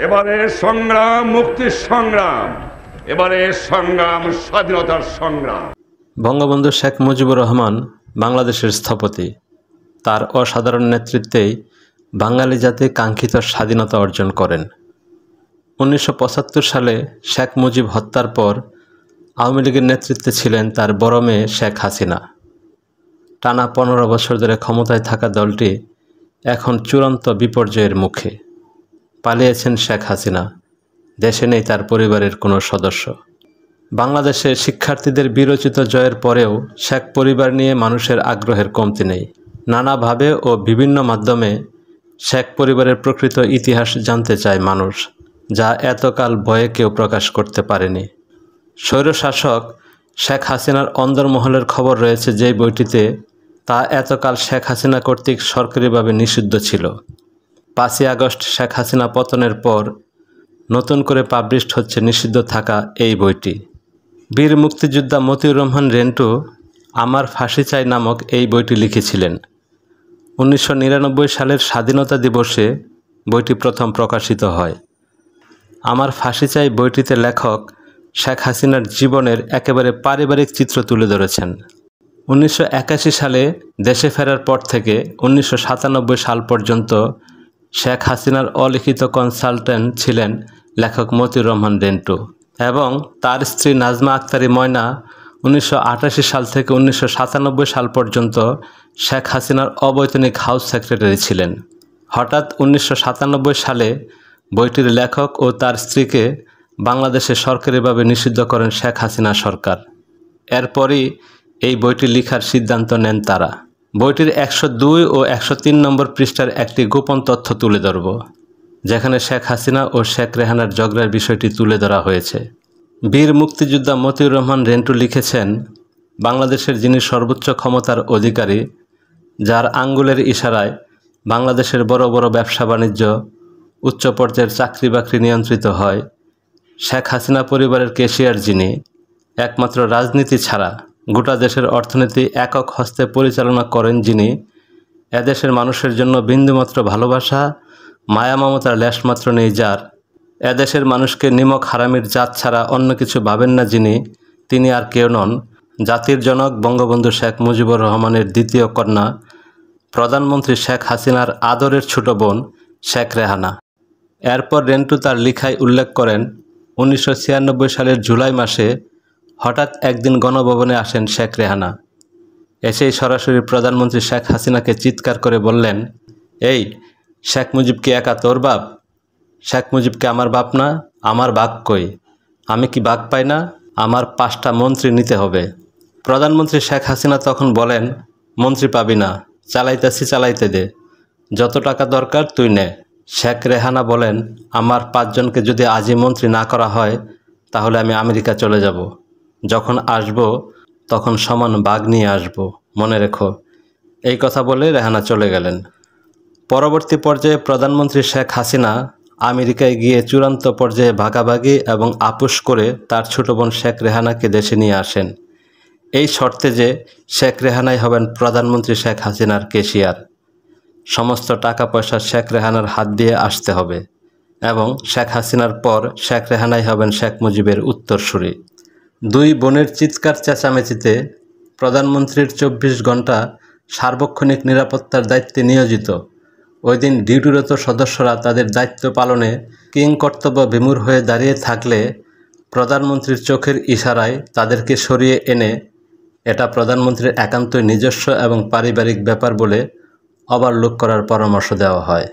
এবারে সংগ্রাম মুক্তির সংগ্রাম, এবারে সংগ্রাম স্বাধীনতার সংগ্রাম। বঙ্গবন্ধু শেখ মুজিবুর রহমান বাংলাদেশের স্থপতি। তার অসাধারণ নেতৃত্বেই বাঙালি জাতি কাঙ্ক্ষিত স্বাধীনতা অর্জন করেন। 1975 সালে শেখ মুজিব হত্যার পর আওয়ামী লীগের নেতৃত্বে ছিলেন তার বড় মেয়ে শেখ হাসিনা। টানা 15 বছর ধরে ক্ষমতায় থাকা দলটি এখন চূড়ান্ত বিপর্যয়ের মুখে। পালিয়েছেন শেখ হাসিনা, দেশে নেই তার পরিবারের কোনো সদস্য। বাংলাদেশে শিক্ষার্থীদের বিরচিত জয়ের পরেও শেখ পরিবার নিয়ে মানুষের আগ্রহের কমতি নেই। নানাভাবে ও বিভিন্ন মাধ্যমে শেখ পরিবারের প্রকৃত ইতিহাস জানতে চায় মানুষ, যা এতকাল ভয়ে কেউ প্রকাশ করতে পারেনি। স্বৈরশাসক শেখ হাসিনার অন্দরমহলের খবর রয়েছে যে বইটিতে, তা এতকাল শেখ হাসিনা কর্তৃক সরকারিভাবে নিষিদ্ধ ছিল। 5ই আগস্ট শেখ হাসিনা পতনের পর নতুন করে পাবলিশড হচ্ছে নিষিদ্ধ থাকা এই বইটি। বীর মুক্তিযোদ্ধা মতিউর রহমান রেন্টু আমার ফাঁসি চাই নামক এই বইটি লিখেছিলেন। 1999 সালের স্বাধীনতা দিবসে বইটি প্রথম প্রকাশিত হয়। আমার ফাঁসি চাই বইটিতে লেখক শেখ হাসিনার জীবনের একেবারে পারিবারিক চিত্র তুলে ধরেছেন। 1981 সালে দেশে ফেরার পর থেকে 1997 সাল পর্যন্ত শেখ হাসিনার অলিখিত কনসালটেন্ট ছিলেন লেখক মতিউর রহমান রেন্টু এবং তার স্ত্রী নাজমা আক্তারি ময়না 1988 সাল থেকে 1997 সাল পর্যন্ত শেখ হাসিনার অবৈতনিক হাউস সেক্রেটারি ছিলেন। হঠাৎ 1997 সালে বইটির লেখক ও তার স্ত্রীকে বাংলাদেশে সরকারিভাবে নিষিদ্ধ করেন শেখ হাসিনা সরকার। এরপরই এই বইটি লেখার সিদ্ধান্ত নেন তারা। বইটির 102 ও 103 নম্বর পৃষ্ঠার একটি গোপন তথ্য তুলে ধরব, যেখানে শেখ হাসিনা ও শেখ রেহানার ঝগড়ার বিষয়টি তুলে ধরা হয়েছে। বীর মুক্তিযোদ্ধা মতিউর রহমান রেন্টু লিখেছেন, বাংলাদেশের যিনি সর্বোচ্চ ক্ষমতার অধিকারী, যার আঙ্গুলের ইশারায় বাংলাদেশের বড় বড় ব্যবসা বাণিজ্য, উচ্চ পর্যায়ের চাকরি বাকরি নিয়ন্ত্রিত হয়, শেখ হাসিনা পরিবারের ক্যাশিয়ার যিনি, একমাত্র রাজনীতি ছাড়া গোটা দেশের অর্থনীতি একক হস্তে পরিচালনা করেন যিনি, এদেশের মানুষের জন্য বিন্দুমাত্র ভালোবাসা মায়া মমতার লেশমাত্র নেই যার, এদেশের মানুষকে নিমক হারামির জাত ছাড়া অন্য কিছু ভাবেন না যিনি, তিনি আর কেউ নন, জাতির জনক বঙ্গবন্ধু শেখ মুজিবুর রহমানের দ্বিতীয় কন্যা, প্রধানমন্ত্রী শেখ হাসিনার আদরের ছোট বোন শেখ রেহানা। এরপর রেন্টু তার লেখায় উল্লেখ করেন, 1996 সালের জুলাই মাসে হঠাৎ একদিন গণভবনে আসেন শেখ রেহানা। এসেই সরাসরি প্রধানমন্ত্রী শেখ হাসিনাকে চিৎকার করে বললেন, এই শেখ মুজিব কি একা তোর বাপ? শেখ মুজিব কি আমার বাপ না? আমার বাপ কই? আমি কি বাপ পাই না? আমার 5টা মন্ত্রী নিতে হবে। প্রধানমন্ত্রী শেখ হাসিনা তখন বলেন, মন্ত্রী পাবি না, চালাইতেছি চালাইতে দে, যত টাকা দরকার তুই নে। শেখ রেহানা বলেন, আমার 5 জনকে যদি আজই মন্ত্রী না করা হয় তাহলে আমি আমেরিকা চলে যাব, যখন আসব তখন সমান বাঘ নিয়ে আসব, মনে রেখো। এই কথা বলে রেহানা চলে গেলেন। পরবর্তী পর্যায়ে প্রধানমন্ত্রী শেখ হাসিনা আমেরিকায় গিয়ে চূড়ান্ত পর্যায়ে ভাগাভাগি এবং আপোষ করে তার ছোট বোন শেখ রেহানাকে দেশে নিয়ে আসেন, এই শর্তে যে শেখ রেহানাই হবেন প্রধানমন্ত্রী শেখ হাসিনার ক্যাশিয়ার। সমস্ত টাকা পয়সা শেখ রেহানার হাত দিয়ে আসতে হবে এবং শেখ হাসিনার পর শেখ রেহানাই হবেন শেখ মুজিবের উত্তরসূরি। 2 বোনের চিৎকার চেঁচামেচিতে প্রধানমন্ত্রীর 24 ঘন্টা সার্বক্ষণিক নিরাপত্তার দায়িত্বে নিয়োজিত। ওই দিন ডিউটিরত সদস্যরা তাদের দায়িত্ব পালনে কিংকর্তব্য বিমূঢ় হয়ে দাঁড়িয়ে থাকলে প্রধানমন্ত্রীর চোখের ইশারায় তাদেরকে সরিয়ে এনে এটা প্রধানমন্ত্রীর একান্তই নিজস্ব এবং পারিবারিক ব্যাপার বলে ওভারলুক করার পরামর্শ দেওয়া হয়।